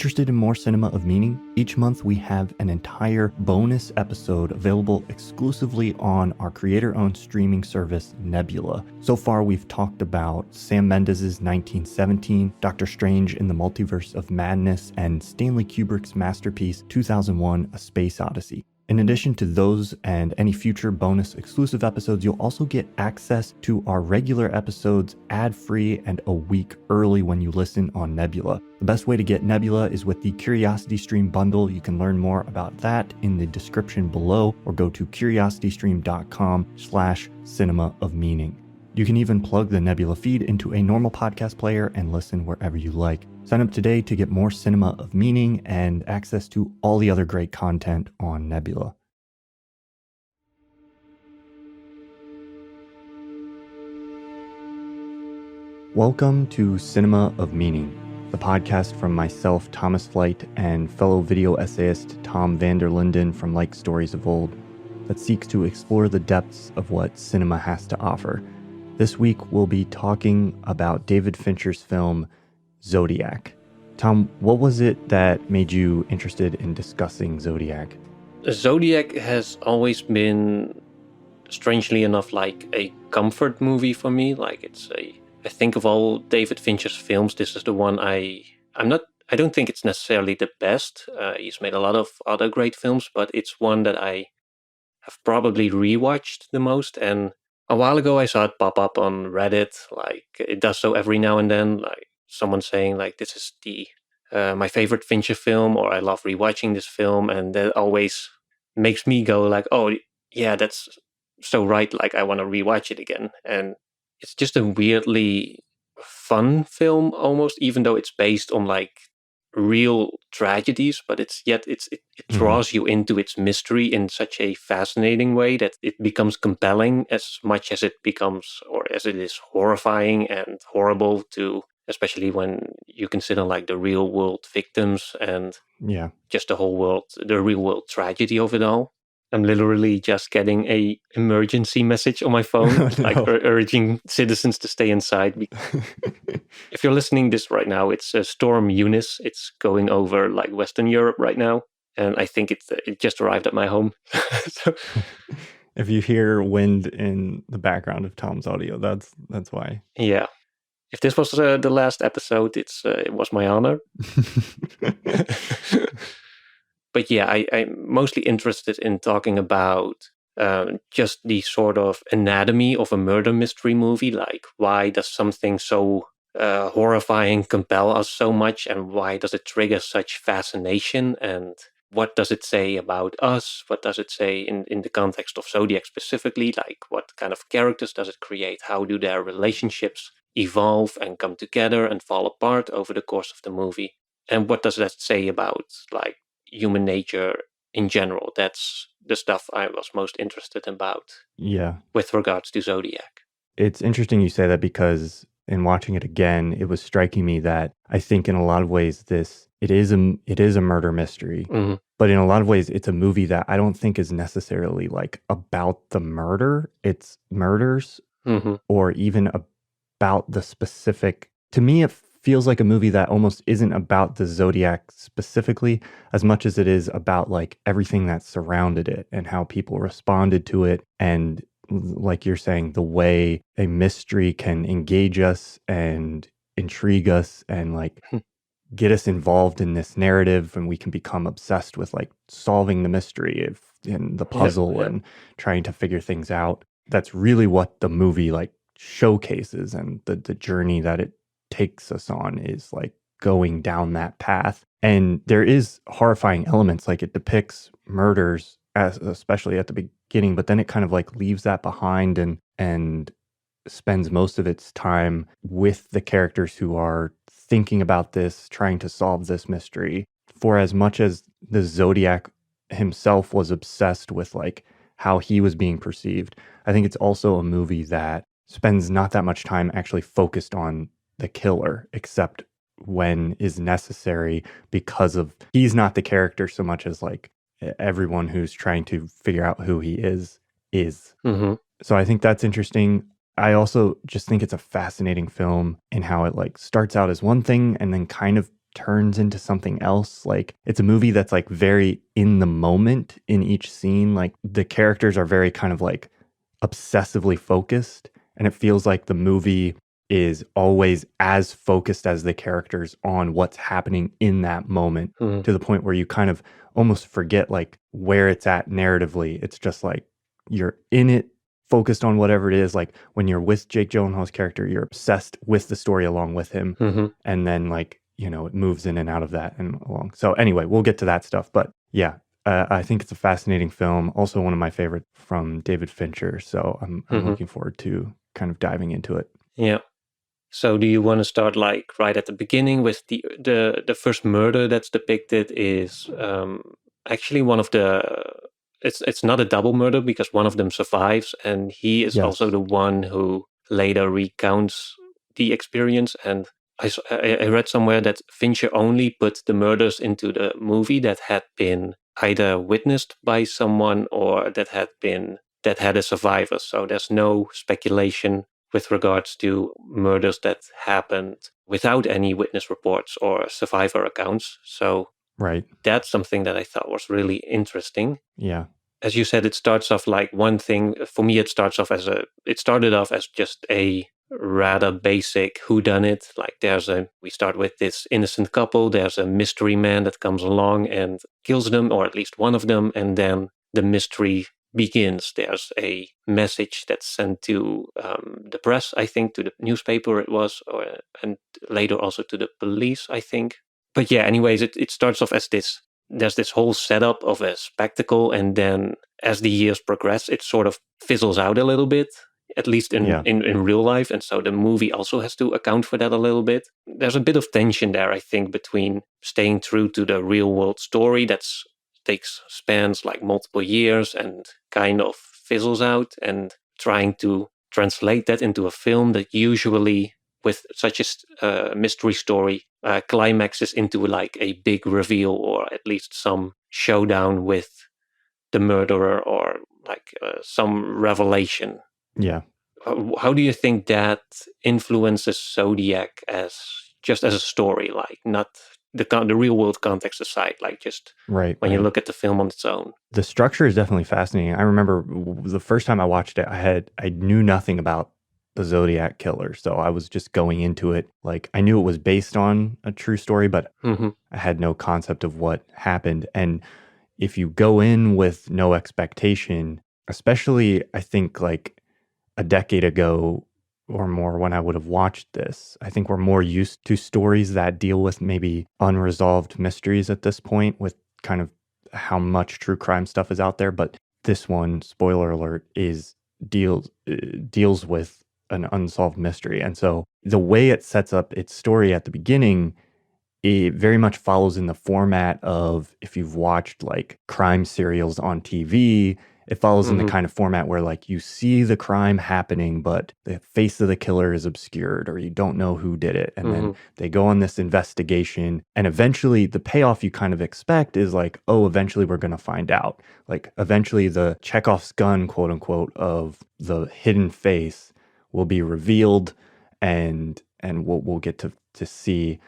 Interested in more cinema of meaning? Each month we have an entire bonus episode available exclusively on our creator-owned streaming service, Nebula. So far we've talked about Sam Mendes' 1917, Doctor Strange in the Multiverse of Madness, and Stanley Kubrick's masterpiece 2001: A Space Odyssey. In addition to those and any future bonus exclusive episodes, you'll also get access to our regular episodes ad-free and a week early when you listen on Nebula. The best way to get Nebula is with the Curiosity Stream bundle. You can learn more about that in the description below or go to curiositystream.com/cinema of meaning. You can even plug the Nebula feed into a normal podcast player and listen wherever you like. Sign up today to get more cinema of meaning and access to all the other great content on Nebula. Welcome to Cinema of Meaning, the podcast from myself, Thomas Flight, and fellow video essayist Tom van der Linden from Like Stories of Old, that seeks to explore the depths of what cinema has to offer. This week, we'll be talking about David Fincher's film, Zodiac. Tom, what was it that made you interested in discussing Zodiac? Zodiac has always been, strangely enough, like a comfort movie for me. I think of all David Fincher's films, this is the one I don't think it's necessarily the best. He's made a lot of other great films, but it's one that I have probably rewatched the most. And a while ago, I saw it pop up on Reddit. It does so every now and then. Someone saying this is my favorite Fincher film, or I love rewatching this film, and that always makes me go oh yeah, that's so right. I want to rewatch it again. And it's just a weirdly fun film, almost, even though it's based on real tragedies, but it draws you into its mystery in such a fascinating way that it becomes compelling as much as it becomes, or as it is horrifying and horrible to, especially when you consider the real world victims and just the real world tragedy of it all. I'm literally just getting a emergency message on my phone, urging citizens to stay inside. If you're listening this right now, it's Storm Eunice. It's going over Western Europe right now, and I think it just arrived at my home. So, if you hear wind in the background of Tom's audio, that's why. Yeah. If this was the last episode, it was my honor. But yeah, I'm mostly interested in talking about just the sort of anatomy of a murder mystery movie. Why does something so horrifying compel us so much, and why does it trigger such fascination? And what does it say about us? What does it say in the context of Zodiac specifically? What kind of characters does it create? How do their relationships evolve and come together and fall apart over the course of the movie? And what does that say about human nature in general? That's the stuff I was most interested about. Yeah. With regards to Zodiac. It's interesting you say that, because in watching it again, it was striking me that I think in a lot of ways it is a murder mystery, but in a lot of ways it's a movie that I don't think is necessarily about the murder. It's murders, or even about the specific. To me, it feels like a movie that almost isn't about the Zodiac specifically as much as it is about everything that surrounded it and how people responded to it. And like you're saying, the way a mystery can engage us and intrigue us and get us involved in this narrative, and we can become obsessed with solving the mystery and the puzzle and trying to figure things out. That's really what the movie showcases, and the journey that it takes us on is going down that path. And there is horrifying elements, it depicts murders especially at the beginning, but then it kind of leaves that behind and spends most of its time with the characters who are thinking about this, trying to solve this mystery. For as much as the Zodiac himself was obsessed with how he was being perceived, I think it's also a movie that spends not that much time actually focused on the killer, except when is necessary, because of he's not the character so much as everyone who's trying to figure out who he is. So I think that's interesting. I also just think it's a fascinating film in how it starts out as one thing and then kind of turns into something else. Like, it's a movie that's like very in the moment in each scene. Like, the characters are very kind of like obsessively focused, and it feels like the movie is always as focused as the characters on what's happening in that moment, to the point where you kind of almost forget like where it's at narratively. It's just like you're in it, focused on whatever it is. Like, when you're with Jake Gyllenhaal's character, you're obsessed with the story along with him. And then, like, you know, it moves in and out of that and along. So anyway, we'll get to that stuff. But yeah, I think it's a fascinating film. Also one of my favorites from David Fincher. So I'm looking forward to kind of diving into it. Yeah. So do you want to start like right at the beginning with the first murder that's depicted is actually one of the it's not a double murder because one of them survives, and he is also the one who later recounts the experience. And I read somewhere that Fincher only put the murders into the movie that had been either witnessed by someone or that had a survivor. So there's no speculation with regards to murders that happened without any witness reports or survivor accounts. So that's something that I thought was really interesting. Yeah. As you said, it starts off like one thing. For me, it started off as just a rather basic whodunit. Like we start with this innocent couple. There's a mystery man that comes along and kills them, or at least one of them. And then the mystery begins. There's a message that's sent to the press, I think, to the newspaper it was, and later also to the police, I think. But yeah, anyways, it starts off as this. There's this whole setup of a spectacle, and then as the years progress, it sort of fizzles out a little bit, at least in real life. And so the movie also has to account for that a little bit. There's a bit of tension there, I think, between staying true to the real world story that's spans like multiple years and kind of fizzles out, and trying to translate that into a film that usually, with such a mystery story, climaxes into like a big reveal, or at least some showdown with the murderer, or like some revelation. Yeah. How do you think that influences Zodiac as a story, like not the real world context aside, like just when you look at the film on its own? The structure is definitely fascinating. I remember the first time I watched it, I knew nothing about the Zodiac killer. So I was just going into it like I knew it was based on a true story, but I had no concept of what happened. And if you go in with no expectation, especially I think like a decade ago or more when I would have watched this, I think we're more used to stories that deal with maybe unresolved mysteries at this point, with kind of how much true crime stuff is out there. But this one, spoiler alert, deals with an unsolved mystery. And so the way it sets up its story at the beginning, it very much follows in the format of, if you've watched like crime serials on TV, it follows in the kind of format where like you see the crime happening, but the face of the killer is obscured, or you don't know who did it. And then they go on this investigation, and eventually the payoff you kind of expect is like, oh, eventually we're going to find out. Like eventually the Chekhov's gun, quote unquote, of the hidden face will be revealed, and we'll get to see.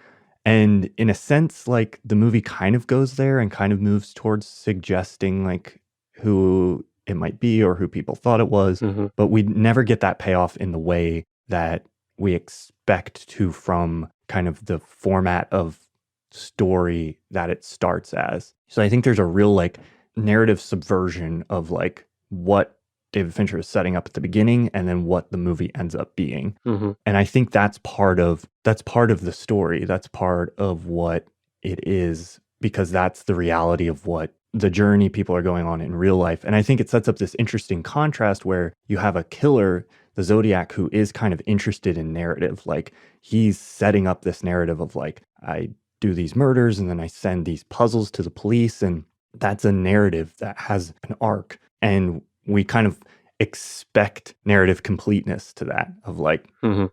And in a sense, like the movie kind of goes there and kind of moves towards suggesting like who it might be or who people thought it was, but we never get that payoff in the way that we expect to from kind of the format of story that it starts as. So I think there's a real like narrative subversion of like what David Fincher is setting up at the beginning and then what the movie ends up being. And I think that's part of the story. That's part of what it is, because that's the reality of what the journey people are going on in real life. And I think it sets up this interesting contrast where you have a killer, the Zodiac, who is kind of interested in narrative. Like he's setting up this narrative of like, I do these murders and then I send these puzzles to the police. And that's a narrative that has an arc. And we kind of expect narrative completeness to that, of like,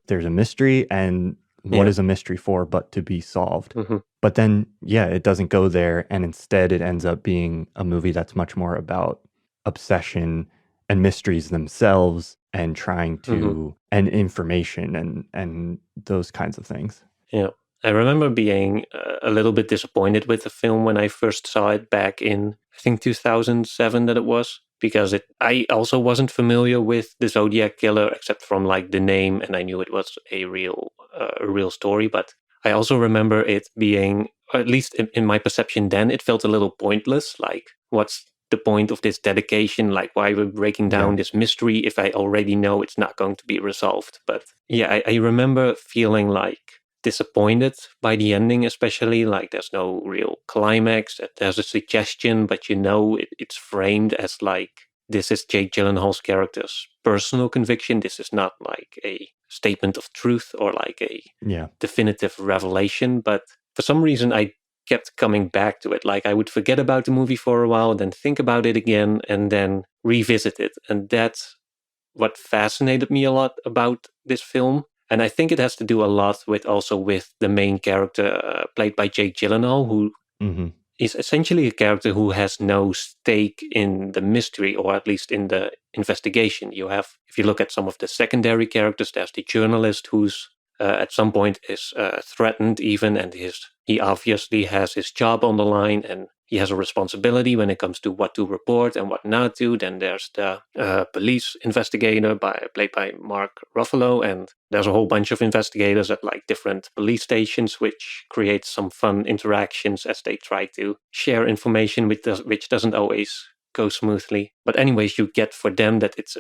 there's a mystery, and what is a mystery for but to be solved? But then, it doesn't go there. And instead it ends up being a movie that's much more about obsession and mysteries themselves, and trying to, and information and those kinds of things. Yeah. I remember being a little bit disappointed with the film when I first saw it back in, I think 2007 that it was, because I also wasn't familiar with the Zodiac killer except from like the name, and I knew it was a real story. But I also remember it being, or at least in my perception then, it felt a little pointless. Like, what's the point of this dedication? Like, why we're breaking down this mystery if I already know it's not going to be resolved? But yeah, I remember feeling like disappointed by the ending, especially like there's no real climax. There's a suggestion, but it's framed as like this is Jake Gyllenhaal's character's personal conviction. This is not like a statement of truth or like a definitive revelation. But for some reason, I kept coming back to it. Like I would forget about the movie for a while, then think about it again, and then revisit it. And that's what fascinated me a lot about this film. And I think it has to do a lot with the main character played by Jake Gyllenhaal, who is essentially a character who has no stake in the mystery, or at least in the investigation. If you look at some of the secondary characters, there's the journalist who's at some point is threatened even, and he obviously has his job on the line, and he has a responsibility when it comes to what to report and what not to. Then there's the police investigator played by Mark Ruffalo, and there's a whole bunch of investigators at like different police stations, which creates some fun interactions as they try to share information, which doesn't always go smoothly. But anyways, you get for them that it's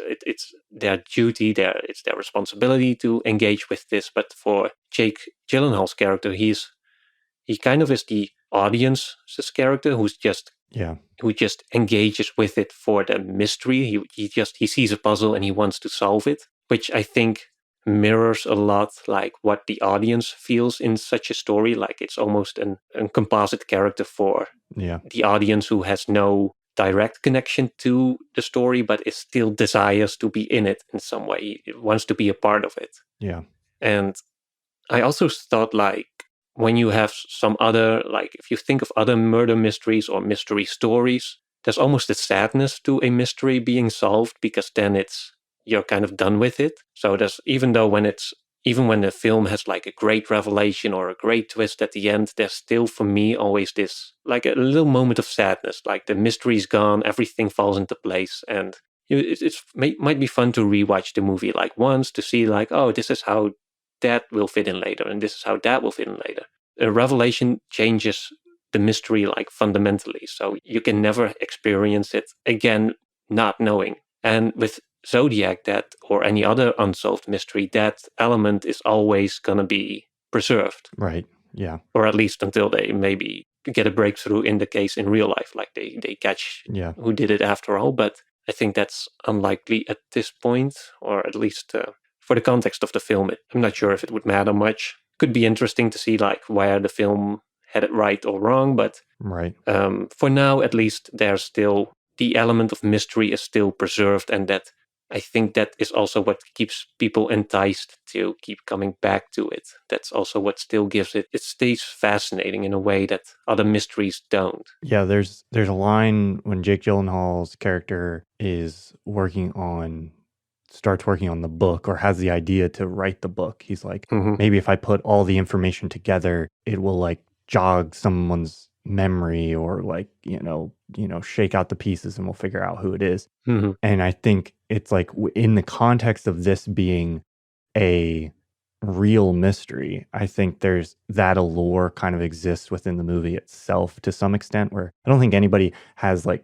their duty, it's their responsibility to engage with this. But for Jake Gyllenhaal's character, he kind of is the audience's character who just engages with it for the mystery. He sees a puzzle and he wants to solve it, which I think mirrors a lot like what the audience feels in such a story. Like it's almost a composite character for the audience who has no direct connection to the story, but it still desires to be in it in some way. It wants to be a part of it. Yeah. And I also thought like when you have some other, like if you think of other murder mysteries or mystery stories, there's almost a sadness to a mystery being solved, because then you're kind of done with it. So there's, even when the film has like a great revelation or a great twist at the end, there's still for me always this like a little moment of sadness. Like the mystery's gone, everything falls into place, and it might be fun to rewatch the movie like once to see like, oh, this is how that will fit in later, and this is how that will fit in later. A revelation changes the mystery like fundamentally, so you can never experience it again not knowing. And with Zodiac, or any other unsolved mystery, that element is always going to be preserved. Right. Yeah. Or at least until they maybe get a breakthrough in the case in real life, like they catch who did it after all. But I think that's unlikely at this point, or at least for the context of the film, I'm not sure if it would matter much. Could be interesting to see like where the film had it right or wrong, but for now, at least, there's still the element of mystery is still preserved, and that I think that is also what keeps people enticed to keep coming back to it. That's also what still gives it stays fascinating in a way that other mysteries don't. Yeah, there's a line when Jake Gyllenhaal's character starts working on the book, or has the idea to write the book. He's like, maybe if I put all the information together, it will like jog someone's memory, or like, shake out the pieces and we'll figure out who it is. And I think it's like in the context of this being a real mystery, I think there's that allure kind of exists within the movie itself to some extent, where I don't think anybody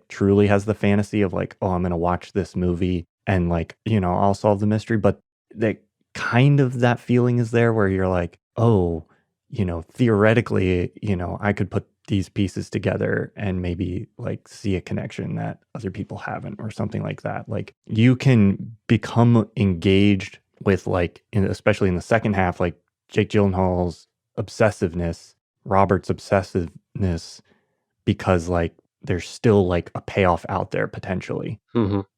truly has the fantasy of like, oh, I'm going to watch this movie and like, I'll solve the mystery. But that feeling is there where you're like, oh, theoretically, I could put these pieces together and maybe like see a connection that other people haven't, or something like that. Like you can become engaged with especially in the second half, like Jake Gyllenhaal's obsessiveness, Robert's obsessiveness, because like there's still like a payoff out there potentially,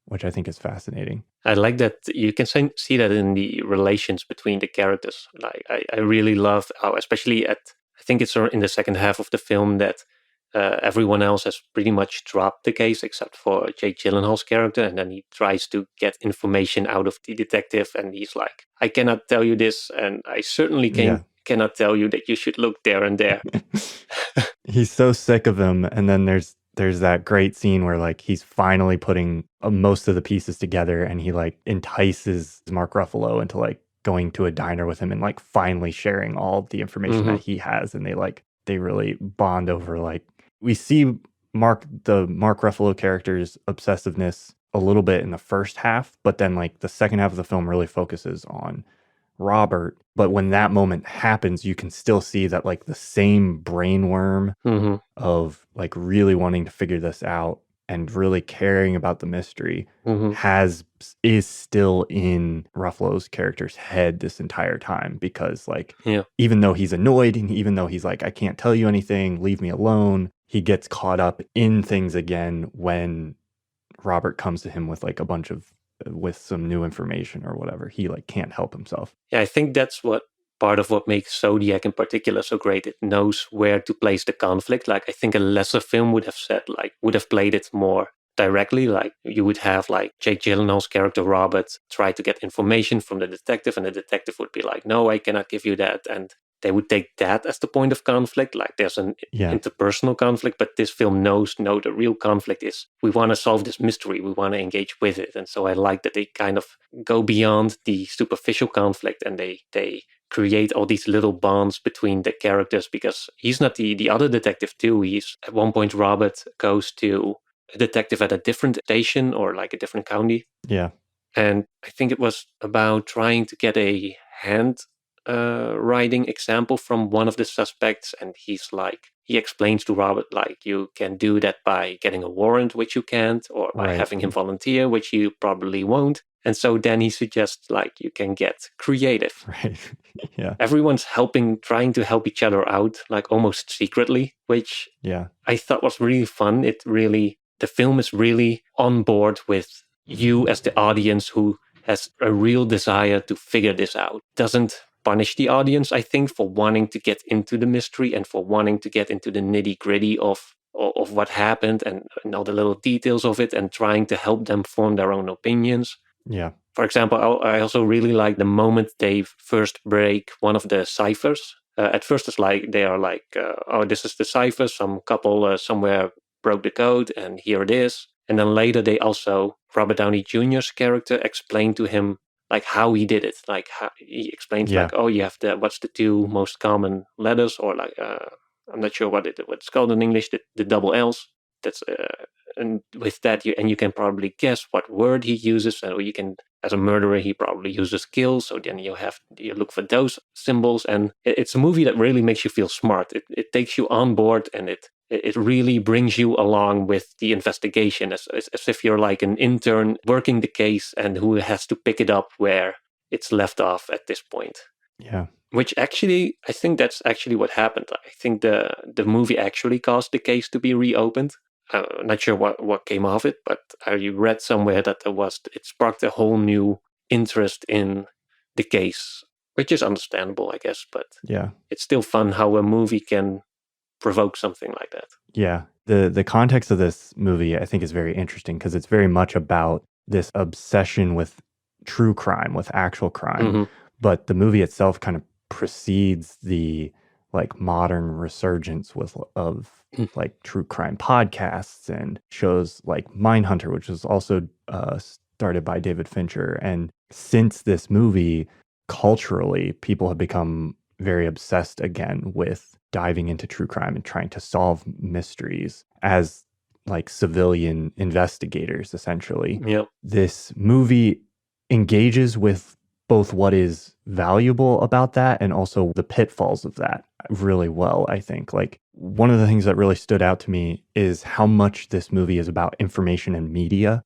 which I think is fascinating. I like that you can see that in the relations between the characters. Like I really love how, especially I think it's in the second half of the film, that everyone else has pretty much dropped the case except for Jake Gyllenhaal's character, and then he tries to get information out of the detective, and he's like, I cannot tell you this, and I certainly cannot tell you that you should look there and there. He's so sick of him. And then there's that great scene where like he's finally putting most of the pieces together, and he like entices Mark Ruffalo into like going to a diner with him and like finally sharing all the information that he has. And they really bond over, like, we see the Mark Ruffalo character's obsessiveness a little bit in the first half, but then like the second half of the film really focuses on Robert. But when that moment happens, you can still see that like the same brainworm of like really wanting to figure this out and really caring about the mystery is still in Ruffalo's character's head this entire time, because like even though he's annoyed and even though he's like, I can't tell you anything, leave me alone, he gets caught up in things again when Robert comes to him with like with some new information or whatever. He like can't help himself. Yeah, I think that's part of what makes Zodiac in particular so great. It knows where to place the conflict. Like, I think a lesser film would have played it more directly. Like, you would have like Jake Gyllenhaal's character Robert try to get information from the detective, and the detective would be like, no, I cannot give you that. And they would take that as the point of conflict. Like, there's an interpersonal conflict, but this film knows, no, the real conflict is we want to solve this mystery. We want to engage with it. And so I like that they kind of go beyond the superficial conflict, and they create all these little bonds between the characters, because he's not the other detective too. He's at one point, Robert goes to a detective at a different station or like a different county. Yeah. And I think it was about trying to get a hand writing example from one of the suspects, and he explains to Robert, like, you can do that by getting a warrant, which you can't, or by having him volunteer, which you probably won't. And so then he suggests, like, you can get creative. Right. Yeah. Everyone's trying to help each other out, like almost secretly, which I thought was really fun. The film is really on board with you as the audience who has a real desire to figure this out. Doesn't punish the audience, I think, for wanting to get into the mystery and for wanting to get into the nitty-gritty of what happened and all the little details of it, and trying to help them form their own opinions. Yeah. For example, I also really like the moment they first break one of the ciphers. At first, it's like they are like, oh, this is the cipher. Some couple somewhere broke the code, and here it is. And then later, they also, Robert Downey Jr.'s character explained to him like how he did it. Like, how he explains, like, oh, you have what's the two most common letters, or like, I'm not sure what it's called in English, the double L's. That's and with that, you can probably guess what word he uses. So you can, as a murderer, he probably uses kills. So then you look for those symbols, and it's a movie that really makes you feel smart. It takes you on board, and it really brings you along with the investigation, as if you're like an intern working the case and who has to pick it up where it's left off at this point. Yeah. Which actually, I think that's actually what happened. I think the movie actually caused the case to be reopened. I'm not sure what came of it, but I read somewhere that it sparked a whole new interest in the case, which is understandable, I guess. But it's still fun how a movie can provoke something like that. Yeah. The context of this movie, I think, is very interesting, because it's very much about this obsession with true crime, with actual crime. But the movie itself kind of precedes the like modern resurgence of like true crime podcasts and shows like Mindhunter, which was also started by David Fincher. And since this movie, culturally, people have become very obsessed again with diving into true crime and trying to solve mysteries as like civilian investigators, essentially. Yep. This movie engages with both what is valuable about that and also the pitfalls of that really well, I think. Like, one of the things that really stood out to me is how much this movie is about information and media.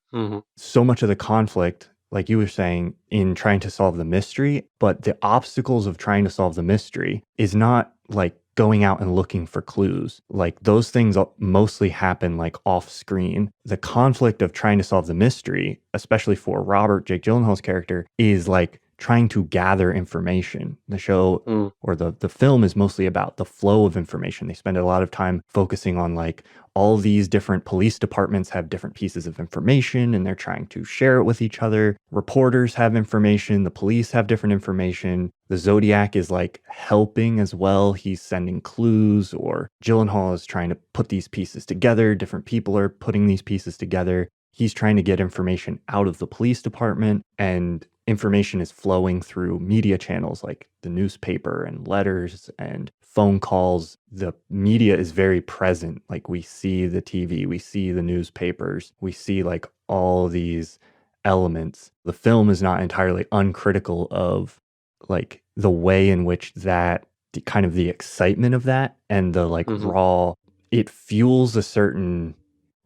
So much of the conflict, like you were saying, in trying to solve the mystery, but the obstacles of trying to solve the mystery is not like going out and looking for clues. Like, those things mostly happen like off screen. The conflict of trying to solve the mystery, especially for Robert, Jake Gyllenhaal's character, is like trying to gather information. The show or the film is mostly about the flow of information. They spend a lot of time focusing on like all these different police departments have different pieces of information and they're trying to share it with each other. Reporters have information, the police have different information. The Zodiac is like helping as well. He's sending clues, or Gyllenhaal is trying to put these pieces together. Different people are putting these pieces together. He's trying to get information out of the police department, and information is flowing through media channels like the newspaper and letters and phone calls. The media is very present. Like we see the TV, we see the newspapers, we see like all these elements. The film is not entirely uncritical of like the way in which that the kind of the excitement of that and the like raw, it fuels a certain,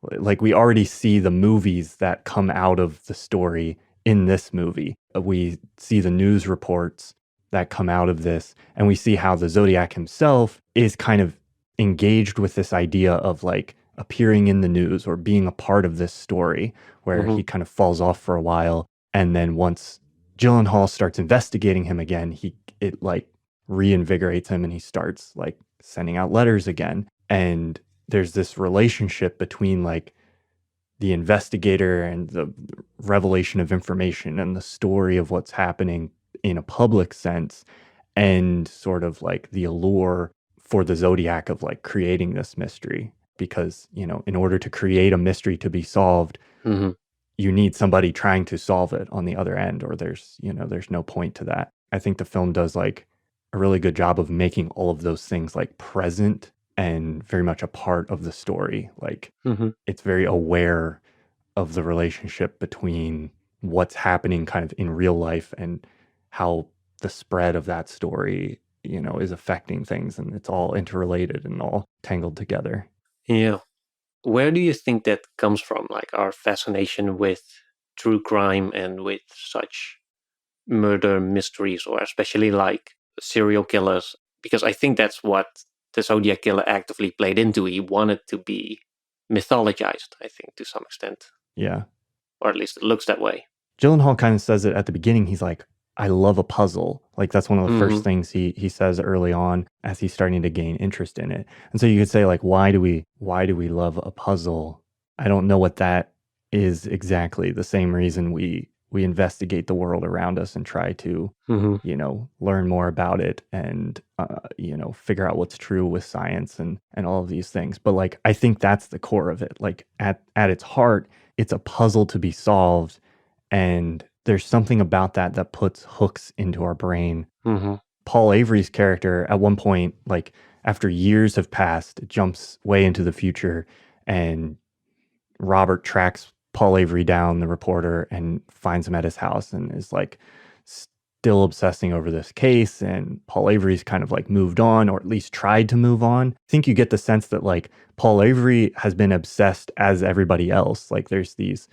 like we already see the movies that come out of the story in this movie. We see the news reports that come out of this, and we see how the Zodiac himself is kind of engaged with this idea of like appearing in the news or being a part of this story, where he kind of falls off for a while, and then once Gyllenhaal starts investigating him again, it like reinvigorates him, and he starts like sending out letters again. And there's this relationship between like the investigator and the revelation of information and the story of what's happening in a public sense, and sort of like the allure for the Zodiac of like creating this mystery. Because, you know, in order to create a mystery to be solved, you need somebody trying to solve it on the other end, or there's no point to that. I think the film does like a really good job of making all of those things like present and very much a part of the story. Like it's very aware of the relationship between what's happening kind of in real life and how the spread of that story, you know, is affecting things, and it's all interrelated and all tangled together. Yeah. Where do you think that comes from? Like our fascination with true crime and with such murder mysteries, or especially like serial killers? Because I think that's what the Zodiac Killer actively played into. He wanted to be mythologized, I think, to some extent. Yeah. Or at least it looks that way. Gyllenhaal kind of says it at the beginning. He's like, I love a puzzle. Like that's one of the first things he says early on as he's starting to gain interest in it. And so you could say like, why do we love a puzzle? I don't know what that is exactly. The same reason we investigate the world around us and try to, you know, learn more about it and, you know, figure out what's true with science and all of these things. But like, I think that's the core of it. Like at its heart, it's a puzzle to be solved. And there's something about that puts hooks into our brain. Paul Avery's character at one point, like after years have passed, jumps way into the future, and Robert tracks Paul Avery down, the reporter, and finds him at his house and is like still obsessing over this case. And Paul Avery's kind of like moved on, or at least tried to move on. I think you get the sense that like Paul Avery has been obsessed as everybody else. Like there's these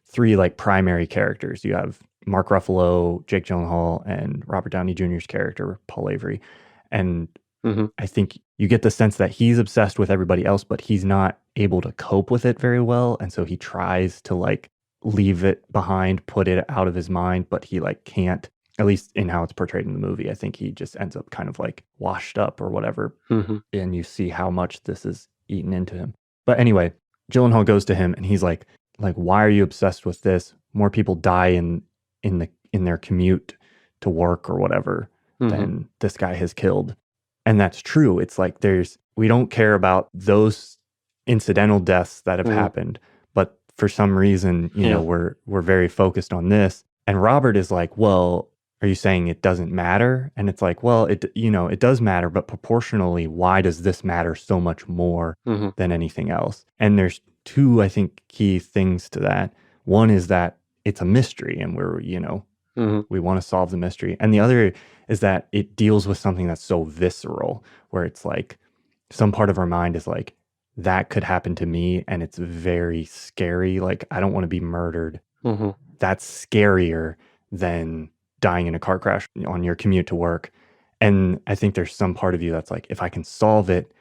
three like primary characters. You have Mark Ruffalo, Jake Gyllenhaal, and Robert Downey Jr.'s character, Paul Avery. And I think you get the sense that he's obsessed with everybody else, but he's not able to cope with it very well. And so he tries to like leave it behind, put it out of his mind, but he like can't, at least in how it's portrayed in the movie. I think he just ends up kind of like washed up or whatever. And you see how much this is eaten into him. But anyway, Gyllenhaal goes to him and he's like, why are you obsessed with this? More people die in their commute to work or whatever than this guy has killed. And that's true. It's like we don't care about those incidental deaths that have happened, but for some reason, you know, we're very focused on this. And Robert is like, well, are you saying it doesn't matter? And it's like, well, it does matter, but proportionally, why does this matter so much more than anything else? And there's two, I think, key things to that. One is that it's a mystery and we want to solve the mystery. And the other is that it deals with something that's so visceral, where it's like some part of our mind is like, that could happen to me. And it's very scary. Like, I don't want to be murdered. That's scarier than dying in a car crash on your commute to work. And I think there's some part of you that's like, if I can solve it,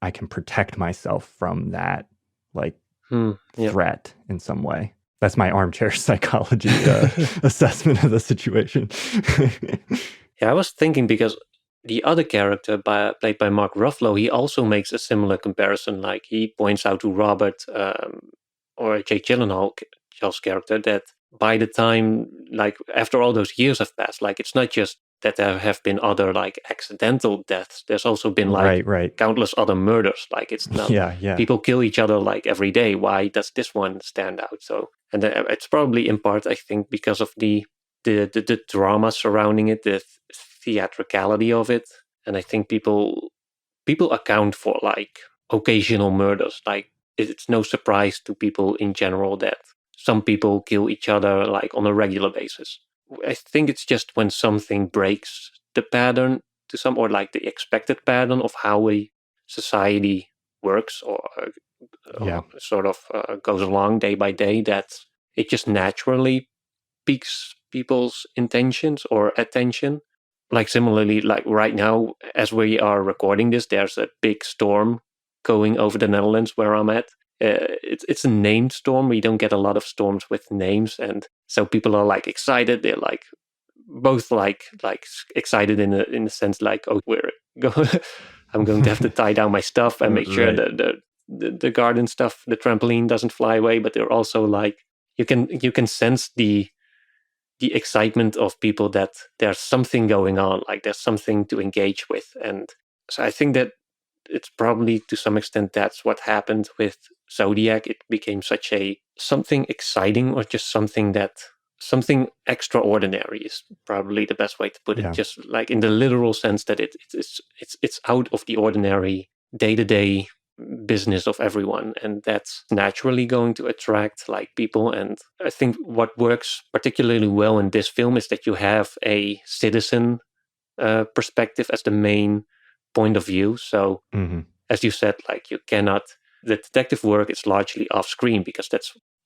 I can protect myself from that like threat in some way. That's my armchair psychology assessment of the situation. Yeah, I was thinking because the other character played by Mark Ruffalo, he also makes a similar comparison. Like he points out to Robert or Jake Gyllenhaal's character that by the time, like after all those years have passed, like it's not just that there have been other like accidental deaths. There's also been like right. countless other murders. Like it's not people kill each other like every day. Why does this one stand out? So, and it's probably in part, I think, because of the drama surrounding it, the theatricality of it, and I think people account for like occasional murders. Like it's no surprise to people in general that some people kill each other like on a regular basis. I think it's just when something breaks the pattern to some, or like the expected pattern of how a society works, or sort of goes along day by day, that it just naturally piques people's intentions or attention. Like similarly, like right now, as we are recording this, there's a big storm going over the Netherlands where I'm at. It's a named storm. We don't get a lot of storms with names, and so people are like excited. They're like both like excited in the sense like, oh, I'm going to have to tie down my stuff and make sure that the garden stuff, the trampoline doesn't fly away. But they're also like, you can sense the excitement of people that there's something going on, like there's something to engage with. And so I think that it's probably to some extent that's what happened with Zodiac. It became such something exciting, or just something extraordinary is probably the best way to put it. Just like in the literal sense that it's out of the ordinary day-to-day business of everyone, and that's naturally going to attract like people. And I think what works particularly well in this film is that you have a citizen perspective as the main point of view. So as you said, like the detective work is largely off screen, because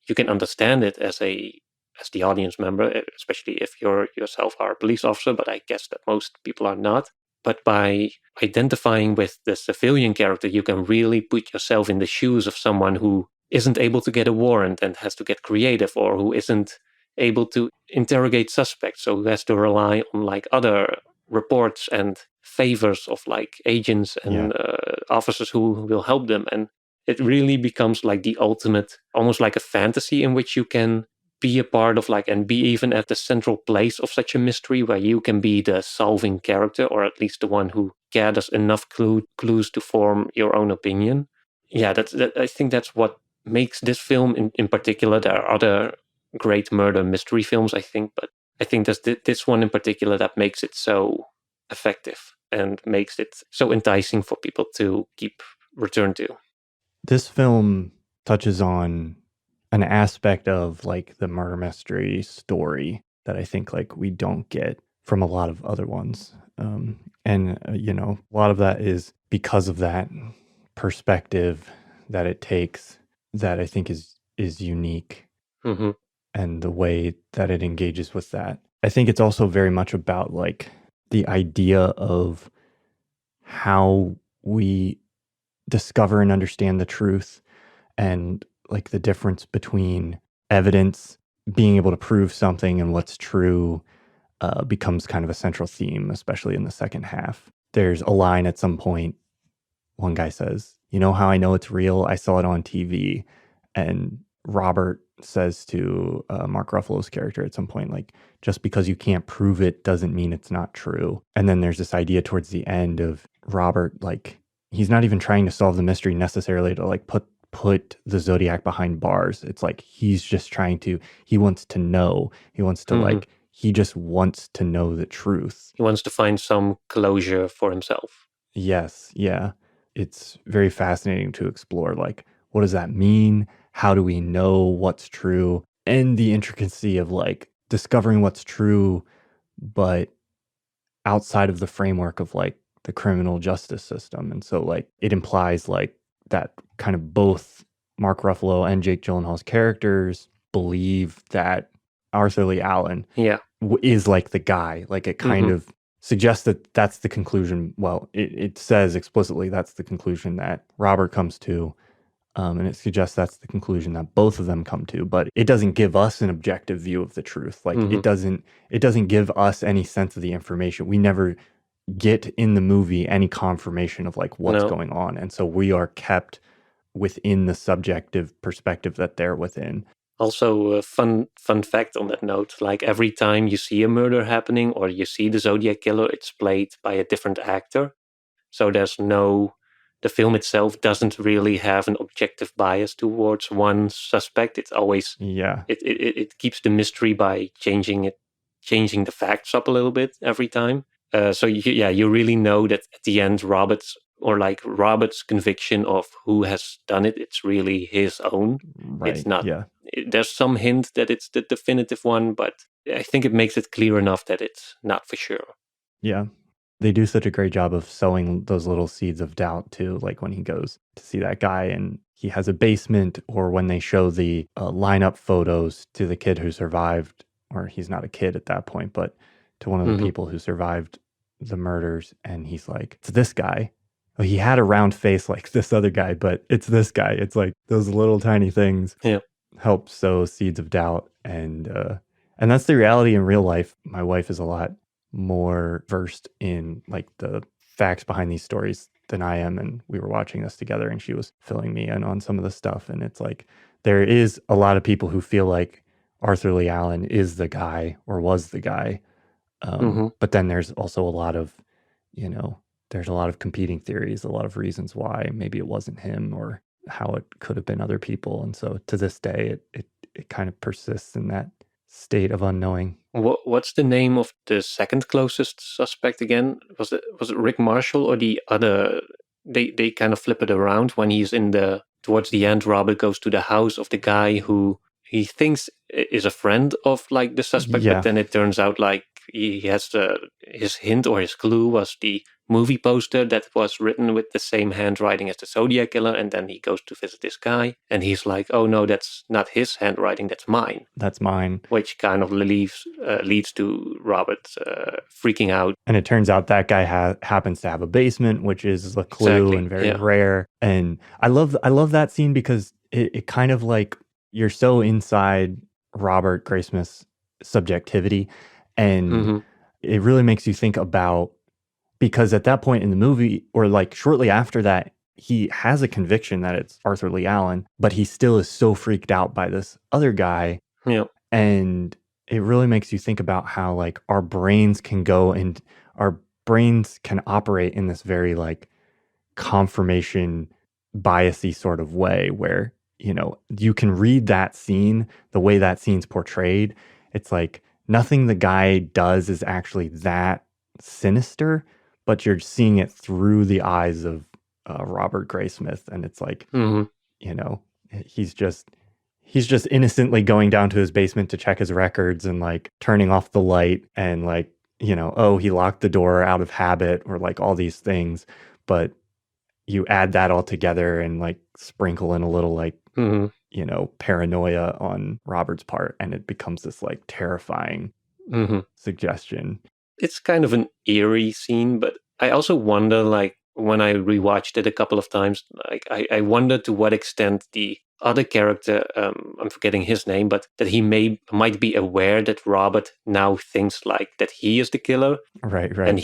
you can understand it as the audience member, especially if you're yourself are a police officer, but I guess that most people are not. But by identifying with the civilian character, you can really put yourself in the shoes of someone who isn't able to get a warrant and has to get creative, or who isn't able to interrogate suspects, so who has to rely on like other reports and favors of like agents and officers who will help them. And it really becomes like the ultimate, almost like a fantasy in which you can be a part of, like, and be even at the central place of such a mystery, where you can be the solving character, or at least the one who gathers enough clues to form your own opinion. Yeah, I think that's what makes this film in particular. There are other great murder mystery films, I think, but I think that's this one in particular that makes it so effective and makes it so enticing for people to keep return to. This film touches on an aspect of like the murder mystery story that I think like we don't get from a lot of other ones. A lot of that is because of that perspective that it takes, that I think is unique, and the way that it engages with that. I think it's also very much about like the idea of how we discover and understand the truth, and like the difference between evidence, being able to prove something, and what's true becomes kind of a central theme, especially in the second half. There's a line at some point, one guy says, "You know how I know it's real? I saw it on TV." And Robert says to Mark Ruffalo's character at some point, like, just because you can't prove it doesn't mean it's not true. And then there's this idea towards the end of Robert, like, he's not even trying to solve the mystery necessarily to like put the Zodiac behind bars. It's like he wants to know. He wants to he just wants to know the truth. He wants to find some closure for himself. Yes, yeah. It's very fascinating to explore, like, what does that mean? How do we know what's true? And the intricacy of like discovering what's true, but outside of the framework of like the criminal justice system. And so like it implies like that kind of both Mark Ruffalo and Jake Gyllenhaal's characters believe that Arthur Lee Allen is like the guy. Like it kind of suggests that that's the conclusion. Well, it says explicitly that's the conclusion that Robert comes to. And it suggests that's the conclusion that both of them come to, but it doesn't give us an objective view of the truth. Like it doesn't give us any sense of the information. We never get in the movie any confirmation of like what's going on. And so we are kept within the subjective perspective that they're within. Also, a fun fact on that note, like every time you see a murder happening or you see the Zodiac killer, it's played by a different actor. So the film itself doesn't really have an objective bias towards one suspect. It's always, it keeps the mystery by changing the facts up a little bit every time. So you really know that at the end, Robert's conviction of who has done it, it's really his own. Right. It's not. There's some hint that it's the definitive one, but I think it makes it clear enough that it's not for sure. Yeah. They do such a great job of sowing those little seeds of doubt too, like when he goes to see that guy and he has a basement, or when they show the lineup photos to the kid who survived, or he's not a kid at that point, but to one of the people who survived the murders, and he's like, it's this guy. Well, he had a round face like this other guy, but it's this guy. It's like those little tiny things help sow seeds of doubt, and that's the reality in real life. My wife is a lot more versed in like the facts behind these stories than I am, and we were watching this together and she was filling me in on some of the stuff, and it's like there is a lot of people who feel like Arthur Lee Allen is the guy or was the guy, but then there's also a lot of there's a lot of competing theories, a lot of reasons why maybe it wasn't him or how it could have been other people, and so to this day it kind of persists in that state of unknowing. What's the name of the second closest suspect again? Was it Rick Marshall or the other? They kind of flip it around when he's towards the end. Robert goes to the house of the guy who he thinks is a friend of like the suspect, but then it turns out like he has his hint or his clue was the movie poster that was written with the same handwriting as the Zodiac killer, and then he goes to visit this guy and he's like, oh no, that's not his handwriting, that's mine, which kind of leads to Robert freaking out. And it turns out that guy happens to have a basement, which is a clue and very rare. And I love that scene because it kind of like you're so inside Robert Graysmith's subjectivity, and it really makes you think about, because at that point in the movie, or like shortly after that, he has a conviction that it's Arthur Lee Allen, but he still is so freaked out by this other guy. And it really makes you think about how like our brains can go and our brains can operate in this very like confirmation biasy sort of way where, you can read that scene, the way that scene's portrayed. It's like nothing the guy does is actually that sinister, but you're seeing it through the eyes of Robert Graysmith, and it's like, he's just innocently going down to his basement to check his records and like turning off the light and like, oh, he locked the door out of habit, or like all these things. But you add that all together and like sprinkle in a little like, paranoia on Robert's part, and it becomes this like terrifying suggestion. It's kind of an eerie scene, but I also wonder, like, when I rewatched it a couple of times, like I wonder to what extent the other character, I'm forgetting his name, but that he might be aware that Robert now thinks like that he is the killer. Right. And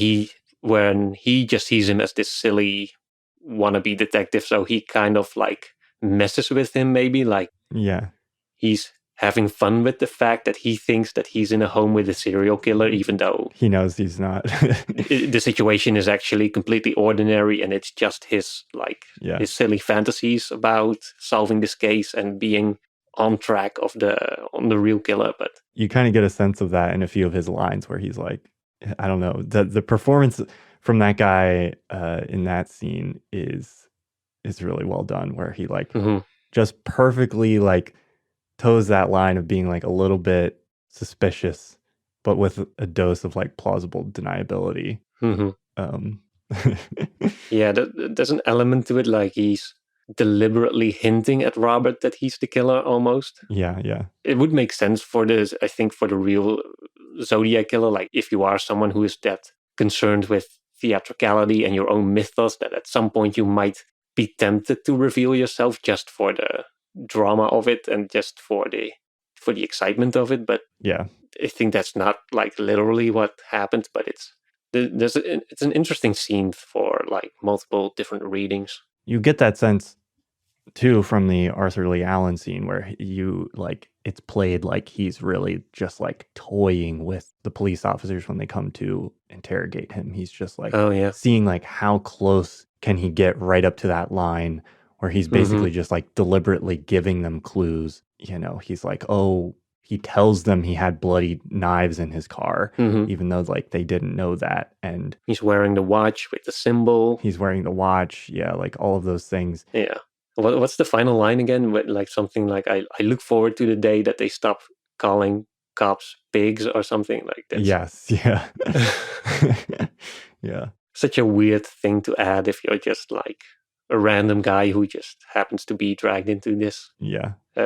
when he just sees him as this silly wannabe detective, so he kind of like messes with him maybe, like he's having fun with the fact that he thinks that he's in a home with a serial killer, even though he knows he's not. The situation is actually completely ordinary, and it's just his his silly fantasies about solving this case and being on track on the real killer. But you kind of get a sense of that in a few of his lines where he's like, I don't know, the performance from that guy in that scene is really well done, where he like just perfectly like toes that line of being like a little bit suspicious, but with a dose of like plausible deniability. There's an element to it, like he's deliberately hinting at Robert that he's the killer almost. It would make sense for this, I think, for the real Zodiac killer, like if you are someone who is that concerned with theatricality and your own mythos, that at some point you might be tempted to reveal yourself just for the drama of it and just for the excitement of it. But yeah, I think that's not like literally what happened, but it's an interesting scene for like multiple different readings. you get that sense too from the Arthur Lee Allen scene where you like it's played like he's really just like toying with the police officers when they come to interrogate him. He's just like Oh yeah. seeing like how close can he get right up to that line where he's basically just like deliberately giving them clues. You know, he's like, oh, he tells them he had bloody knives in his car, even though like they didn't know that. And he's wearing the watch with the symbol. he's wearing the watch. Yeah, like all of those things. Yeah. What's the final line again? Like something like I look forward to the day that they stop calling cops pigs or something like that. Yes, yeah. Yeah. Such a weird thing to add if you're just like a random guy who just happens to be dragged into this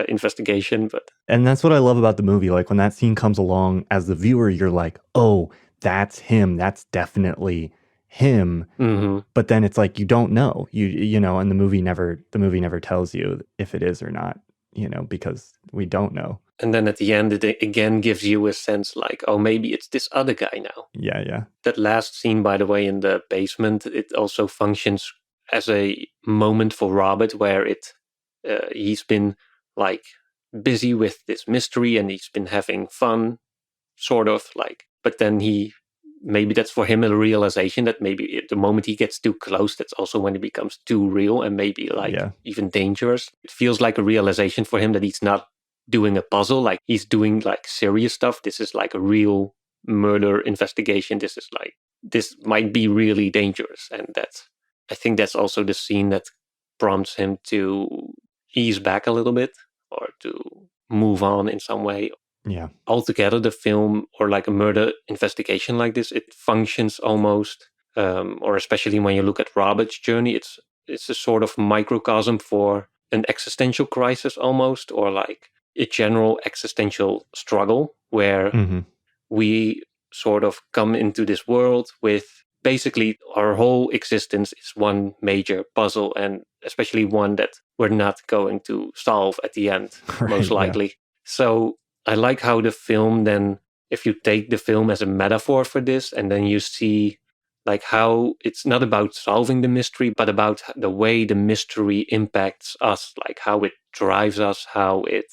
investigation. And that's what I love about the movie. Like when that scene comes along, as the viewer, you're like, oh, that's him. That's definitely him. But then it's like you don't know. You know, and the movie never tells you if it is or not, you know, because we don't know. And then at the end, it again gives you a sense like, oh, maybe it's this other guy now. Yeah, yeah. That last scene, by the way, in the basement, it also functions as a moment for Robert where he's been like busy with this mystery and he's been having fun, sort of like, but then maybe that's for him a realization that maybe at the moment he gets too close, that's also when it becomes too real and maybe like even dangerous. It feels like a realization for him that he's not doing a puzzle, like he's doing like serious stuff. This is like a real murder investigation. This might be really dangerous. And I think that's also the scene that prompts him to ease back a little bit or to move on in some way. Yeah. Altogether, the film, or like a murder investigation like this, it functions almost, or especially when you look at Robert's journey, it's a sort of microcosm for an existential crisis almost, or like a general existential struggle where we sort of come into this world with basically our whole existence is one major puzzle, and especially one that we're not going to solve at the end, most likely. Yeah. So I like how the film then, if you take the film as a metaphor for this, and then you see like how it's not about solving the mystery, but about the way the mystery impacts us, like how it drives us, how it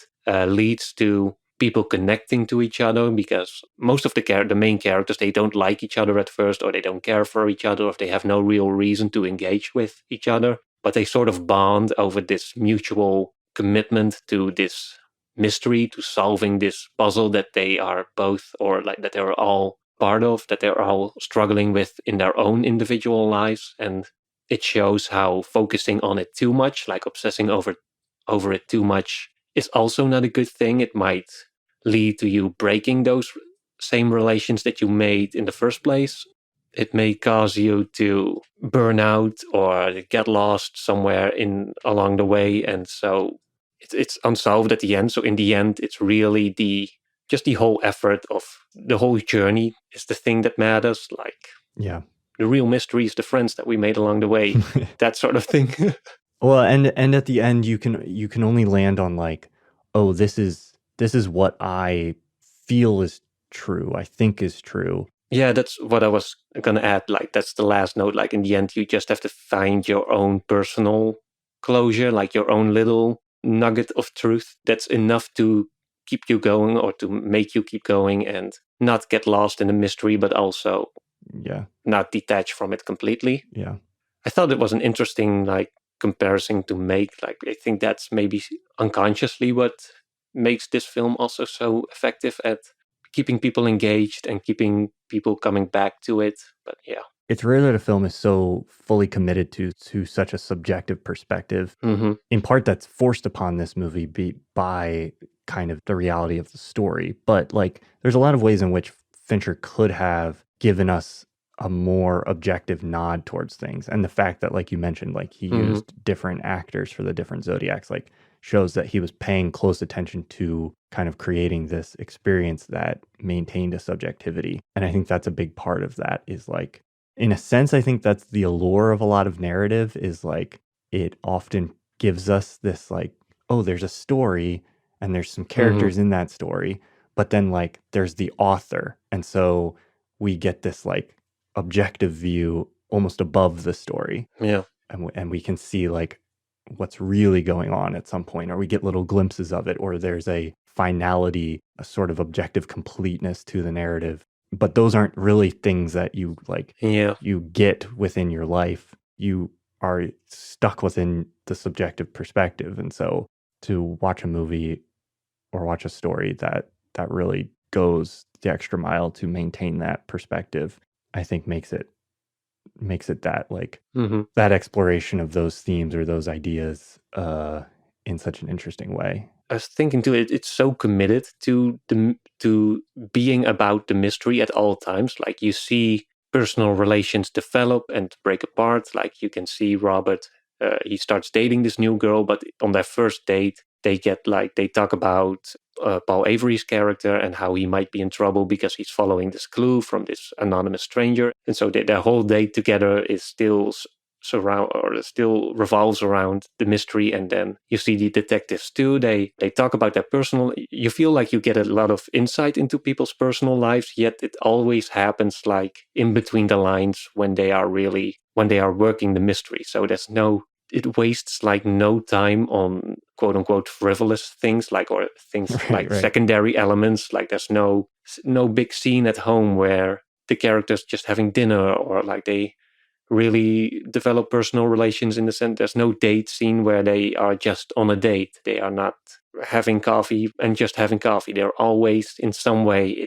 leads to people connecting to each other, because most of the main characters, they don't like each other at first, or they don't care for each other, or they have no real reason to engage with each other, but they sort of bond over this mutual commitment to this mystery, to solving this puzzle that they are both, or like that they're all part of, that they're all struggling with in their own individual lives. And it shows how focusing on it too much, like obsessing over it too much, is also not a good thing. It might lead to you breaking those same relations that you made in the first place. It may cause you to burn out or get lost somewhere along the way. And so it's unsolved at the end. So in the end, it's really the whole effort of the whole journey is the thing that matters. Like, yeah, the real mystery is the friends that we made along the way, that sort of thing. Well, and at the end, you can only land on like, oh, this is what I feel is true. I think is true. Yeah, that's what I was gonna add. Like, that's the last note. Like, in the end, you just have to find your own personal closure, like your own little nugget of truth that's enough to keep you going, or to make you keep going and not get lost in the mystery, but also not detach from it completely. Yeah, I thought it was an interesting like comparison to make. Like, I think that's maybe unconsciously what makes this film also so effective at keeping people engaged and keeping people coming back to it. But yeah, it's rare that a film is so fully committed to such a subjective perspective. In part, that's forced upon this movie by kind of the reality of the story. But like, there's a lot of ways in which Fincher could have given us a more objective nod towards things. And the fact that, like you mentioned, like he used different actors for the different Zodiacs, like shows that he was paying close attention to kind of creating this experience that maintained a subjectivity. And I think that's a big part of that, is like, in a sense, I think that's the allure of a lot of narrative, is like it often gives us this like, oh, there's a story and there's some characters in that story, but then like there's the author. And so we get this like objective view almost above the story. Yeah. And we can see like what's really going on at some point, or we get little glimpses of it, or there's a finality, a sort of objective completeness to the narrative. But those aren't really things that you like, you get within your life. You are stuck within the subjective perspective. And so to watch a movie or watch a story that really goes the extra mile to maintain that perspective, I think makes it that like that exploration of those themes or those ideas in such an interesting way. I was thinking too, it's so committed to being about the mystery at all times. Like you see personal relations develop and break apart. Like you can see Robert, he starts dating this new girl, but on their first date, they talk about Paul Avery's character and how he might be in trouble because he's following this clue from this anonymous stranger. And so their whole date together is still revolves around the mystery. And then you see the detectives too. They talk about their personal. You feel like you get a lot of insight into people's personal lives, yet it always happens like in between the lines when they are working the mystery. So it wastes like no time on quote unquote frivolous things or things right. secondary elements. Like there's no big scene at home where the characters just having dinner or like they really develop personal relations in the sense there's no date scene where they are just on a date. They are not having coffee and just having coffee. They're always in some way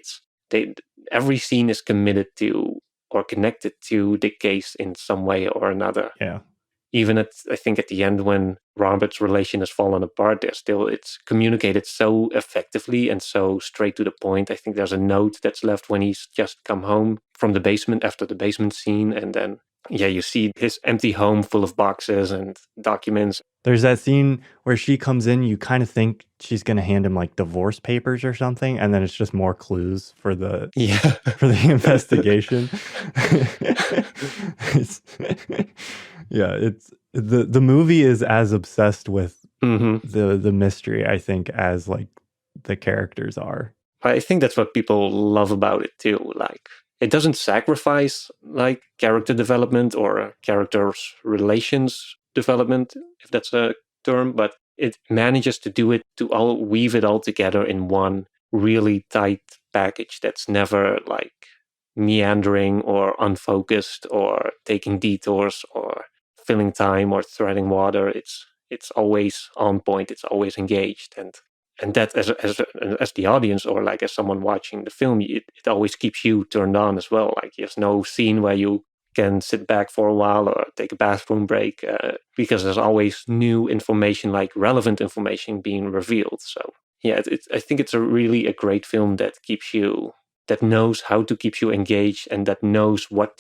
every scene is committed to or connected to the case in some way or another. Yeah. Even I think at the end when Robert's relation has fallen apart, it's communicated so effectively and so straight to the point. I think there's a note that's left when he's just come home from the basement after the basement scene, and then you see his empty home full of boxes and documents. There's that scene where she comes in, you kind of think she's going to hand him like divorce papers or something, and then it's just more clues for the investigation. It's the movie is as obsessed with the mystery, I think, as like the characters are. I think that's what people love about it too. Like it doesn't sacrifice like character development or characters' relations development, if that's a term, but it manages to do it to weave it all together in one really tight package that's never like meandering or unfocused or taking detours or filling time or treading water. It's always on point. It's always engaged, and that as the audience or like as someone watching the film, it always keeps you turned on as well. Like there's no scene where you can sit back for a while or take a bathroom break because there's always new information, like relevant information being revealed. So yeah, I think it's really a great film that knows how to keep you engaged and that knows what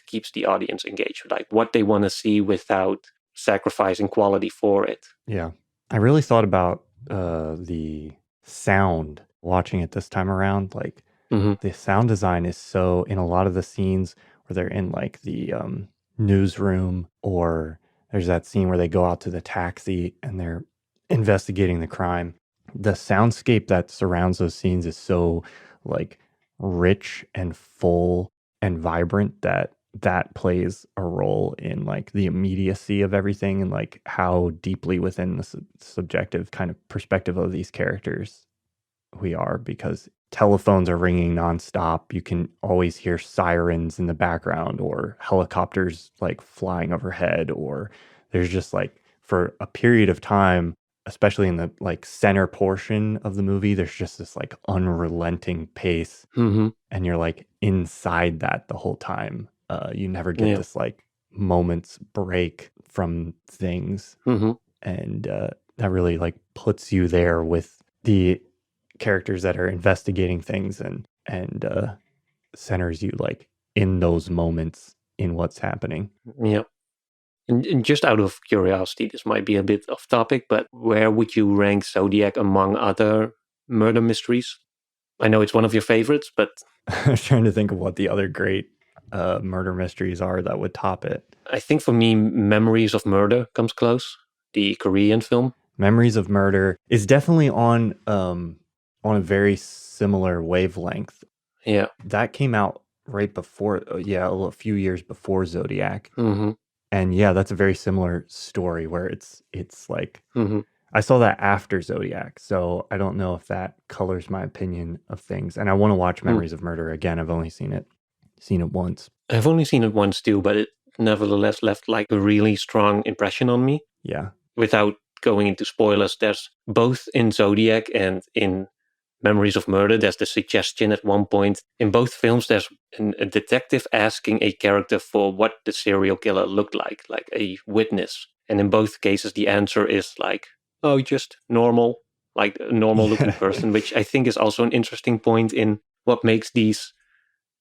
keeps the audience engaged, like what they want to see without sacrificing quality for it. Yeah. I really thought about the sound watching it this time around. Like the sound design is so, in a lot of the scenes where they're in like the newsroom, or there's that scene where they go out to the taxi and they're investigating the crime. The soundscape that surrounds those scenes is so like rich and full and vibrant that plays a role in like the immediacy of everything and like how deeply within the subjective kind of perspective of these characters we are, because telephones are ringing nonstop. You can always hear sirens in the background or helicopters like flying overhead, or there's just like for a period of time, especially in the like center portion of the movie, there's just this like unrelenting pace and you're like inside that the whole time. You never get this like moments break from things. And that really like puts you there with the characters that are investigating things and centers you like in those moments in what's happening. Yep. And just out of curiosity, this might be a bit off topic, but where would you rank Zodiac among other murder mysteries? I know it's one of your favorites, but I was trying to think of what the other great murder mysteries are that would top it. I think for me, Memories of Murder comes close. The Korean film. Memories of Murder is definitely on a very similar wavelength. Yeah. That came out right before, a few years before Zodiac. Mm-hmm. And yeah, that's a very similar story where it's like, Mm-hmm. I saw that after Zodiac, so I don't know if that colors my opinion of things. And I want to watch Memories of Murder again. I've only seen it once. I've only seen it once too, but it nevertheless left like a really strong impression on me. Yeah. Without going into spoilers, there's both in Zodiac and in Memories of Murder, there's the suggestion at one point. In both films, there's a detective asking a character for what the serial killer looked like a witness. And in both cases, the answer is like, oh, just normal, like a normal looking person, which I think is also an interesting point in what makes these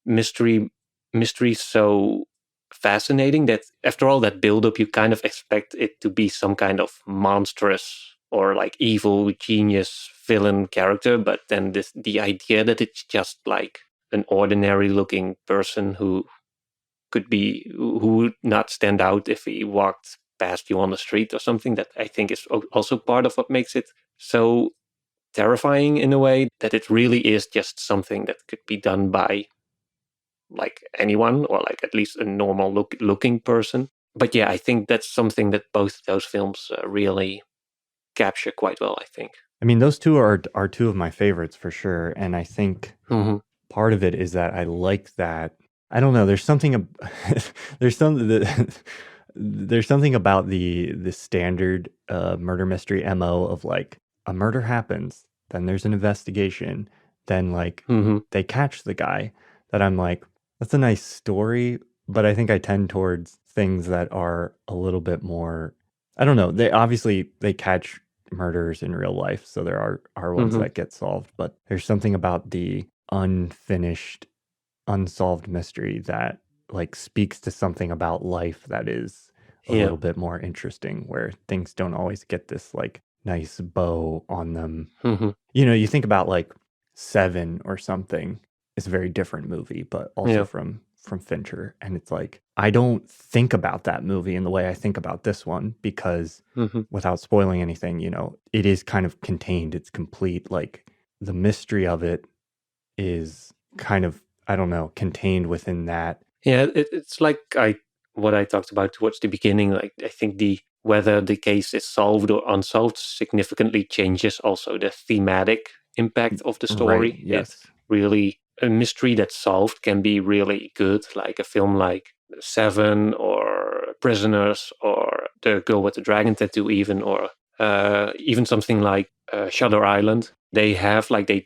mysteries so fascinating, that after all that build-up, you kind of expect it to be some kind of monstrous or like evil genius villain character, but then the idea that it's just like an ordinary looking person who would not stand out if he walked past you on the street or something, that I think is also part of what makes it so terrifying in a way, that it really is just something that could be done by like anyone, or like at least a normal looking person. But yeah, I think that's something that both those films really capture quite well, I think. I mean, those two are two of my favorites for sure. And I think part of it is that I like that. I don't know. There's something. There's something that. There's something about the standard murder mystery MO of like a murder happens, then there's an investigation, then like they catch the guy, that I'm like, that's a nice story, but I think I tend towards things that are a little bit more, I don't know. They catch murders in real life, so there are ones that get solved, but there's something about the unfinished, unsolved mystery that like speaks to something about life that is a little bit more interesting, where things don't always get this like nice bow on them. You know, you think about like Seven or something. It's a very different movie, but also from Fincher, and it's like I don't think about that movie in the way I think about this one, because without spoiling anything, you know, it is kind of contained, it's complete, like the mystery of it is kind of, I don't know, contained within that. Yeah, it's like what I talked about towards the beginning. Like I think whether the case is solved or unsolved significantly changes also the thematic impact of the story. Right, yes. It's really a mystery that's solved can be really good, like a film like Seven or Prisoners or The Girl with the Dragon Tattoo, even, or even something like Shutter Island. They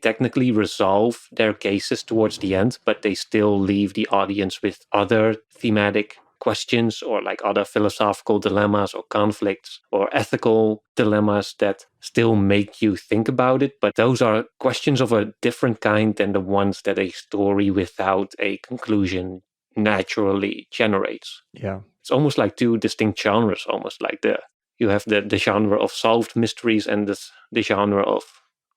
technically resolve their cases towards the end, but they still leave the audience with other thematic questions, or like other philosophical dilemmas or conflicts or ethical dilemmas that still make you think about it. But those are questions of a different kind than the ones that a story without a conclusion naturally generates. Yeah. It's almost like two distinct genres, almost like you have the genre of solved mysteries and the genre of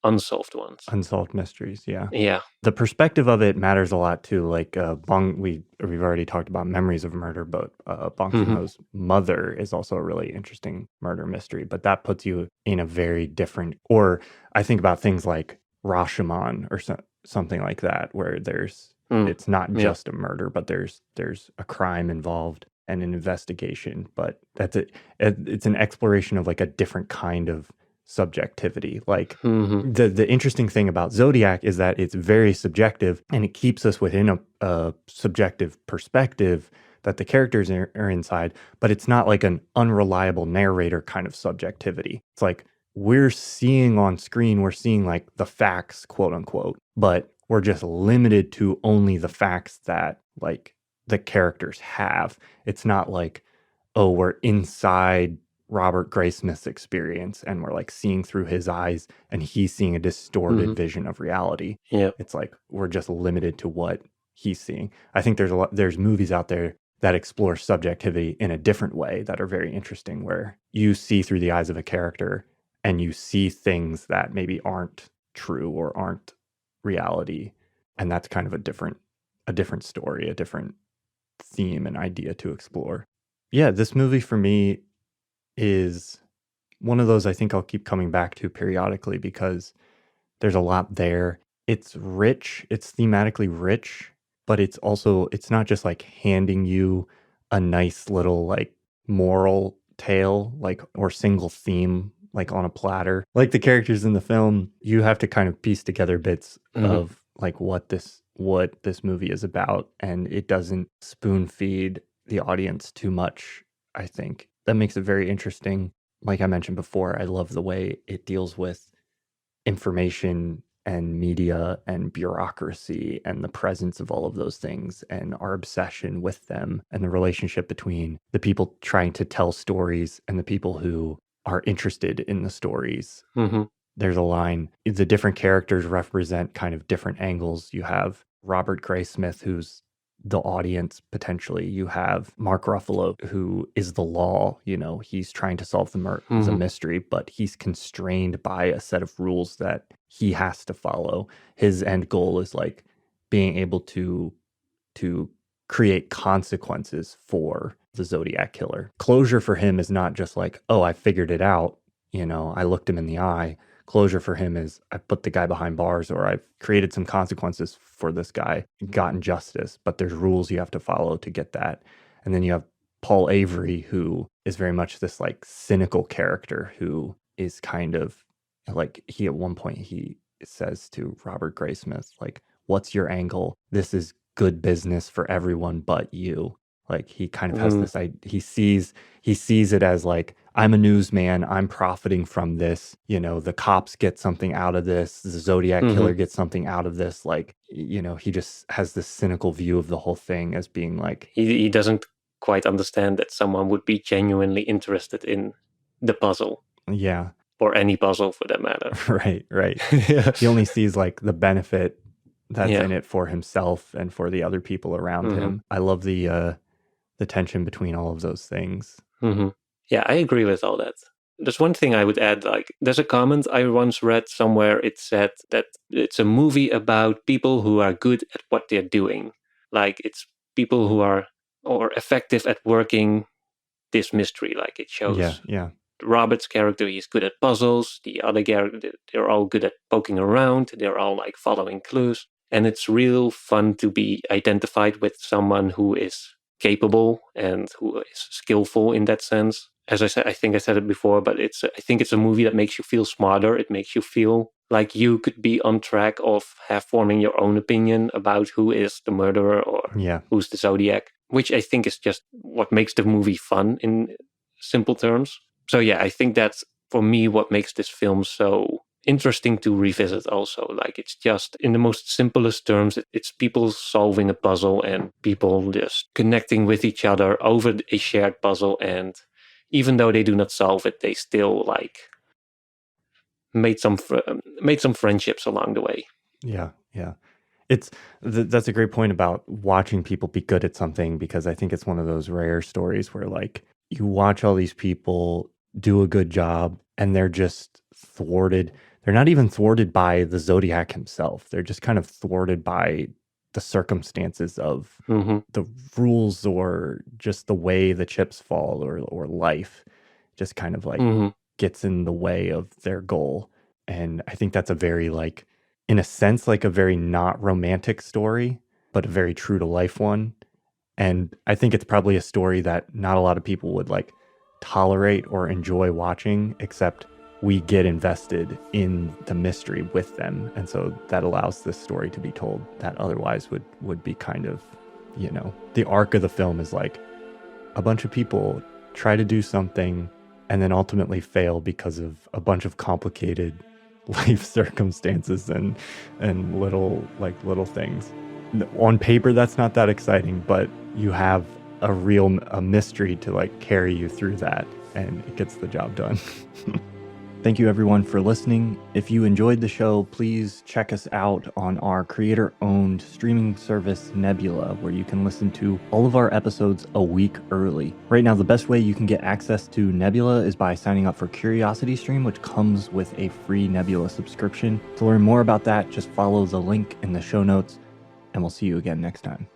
unsolved ones. Unsolved mysteries, yeah. Yeah. The perspective of it matters a lot too. Like we've already talked about Memories of Murder, but Bong Joon-ho's Mother is also a really interesting murder mystery, but that puts you in a very different, or I think about things like Rashomon or something like that, where it's not just a murder, but there's a crime involved and an investigation, but it's an exploration of like a different kind of subjectivity. Like the interesting thing about Zodiac is that it's very subjective, and it keeps us within a subjective perspective that the characters are inside, but it's not like an unreliable narrator kind of subjectivity. It's like we're seeing on screen, we're seeing like the facts, quote unquote, but we're just limited to only the facts that like the characters have. It's not like, oh, we're inside Robert Graysmith's experience and we're like seeing through his eyes and he's seeing a distorted vision of reality. Yeah. It's like we're just limited to what he's seeing. I think there's movies out there that explore subjectivity in a different way that are very interesting, where you see through the eyes of a character and you see things that maybe aren't true or aren't reality, and that's kind of a different story, a different theme and idea to explore. Yeah, this movie for me is one of those I think I'll keep coming back to periodically because there's a lot there. It's rich, it's thematically rich, but it's not just like handing you a nice little like moral tale, like, or single theme, like on a platter. Like the characters in the film, you have to kind of piece together bits of like what this movie is about, and it doesn't spoon feed the audience too much, I think. That makes it very interesting. Like I mentioned before, I love the way it deals with information and media and bureaucracy and the presence of all of those things and our obsession with them and the relationship between the people trying to tell stories and the people who are interested in the stories. There's a line, the different characters represent kind of different angles. You have Robert Graysmith, who's the audience potentially. You have Mark Ruffalo, who is the law. You know, he's trying to solve the mystery, but he's constrained by a set of rules that he has to follow. His end goal is like being able to create consequences for the Zodiac killer. Closure for him is not just like, oh, I figured it out. You know, I looked him in the eye. Closure for him is I put the guy behind bars, or I've created some consequences for this guy, gotten justice, but there's rules you have to follow to get that. And then you have Paul Avery, who is very much this like cynical character who is kind of like, he at one point he says to Robert Graysmith, like, what's your angle? This is good business for everyone but you. Like he kind of has this, he sees it as like, I'm a newsman, I'm profiting from this, you know, the cops get something out of this, the Zodiac killer gets something out of this. Like, you know, he just has this cynical view of the whole thing as being like, he doesn't quite understand that someone would be genuinely interested in the puzzle. Yeah. Or any puzzle for that matter. Right. He only sees like the benefit that's in it for himself and for the other people around him. I love the tension between all of those things. Yeah, I agree with all that. There's one thing I would add, like, there's a comment I once read somewhere. It said that it's a movie about people who are good at what they're doing. Like, it's people who are or effective at working this mystery. Like, it shows Robert's character, he's good at puzzles. The other character, they're all good at poking around. They're all, like, following clues. And it's real fun to be identified with someone who is capable and who is skillful in that sense. As I said, I think I said it before, but I think it's a movie that makes you feel smarter. It makes you feel like you could be on track of forming your own opinion about who is the murderer or who's the Zodiac, which I think is just what makes the movie fun in simple terms. So yeah, I think that's, for me, what makes this film so interesting to revisit also. Like, it's just, in the most simplest terms, it's people solving a puzzle and people just connecting with each other over a shared puzzle, and even though they do not solve it, they still like made some friendships along the way. Yeah that's a great point about watching people be good at something, because I think it's one of those rare stories where like you watch all these people do a good job and they're just thwarted. They're not even thwarted by the Zodiac himself. They're just kind of thwarted by the circumstances of the rules, or just the way the chips fall, or life just kind of like gets in the way of their goal. And I think that's a very, like, in a sense, like a very not romantic story, but a very true to life one. And I think it's probably a story that not a lot of people would like tolerate or enjoy watching, except we get invested in the mystery with them. And so that allows this story to be told that otherwise would be kind of, you know, the arc of the film is like a bunch of people try to do something and then ultimately fail because of a bunch of complicated life circumstances and little things. On paper, that's not that exciting, but you have a mystery to like carry you through that, and it gets the job done. Thank you everyone for listening. If you enjoyed the show, please check us out on our creator-owned streaming service Nebula, where you can listen to all of our episodes a week early. Right now, the best way you can get access to Nebula is by signing up for CuriosityStream, which comes with a free Nebula subscription. To learn more about that, just follow the link in the show notes, and we'll see you again next time.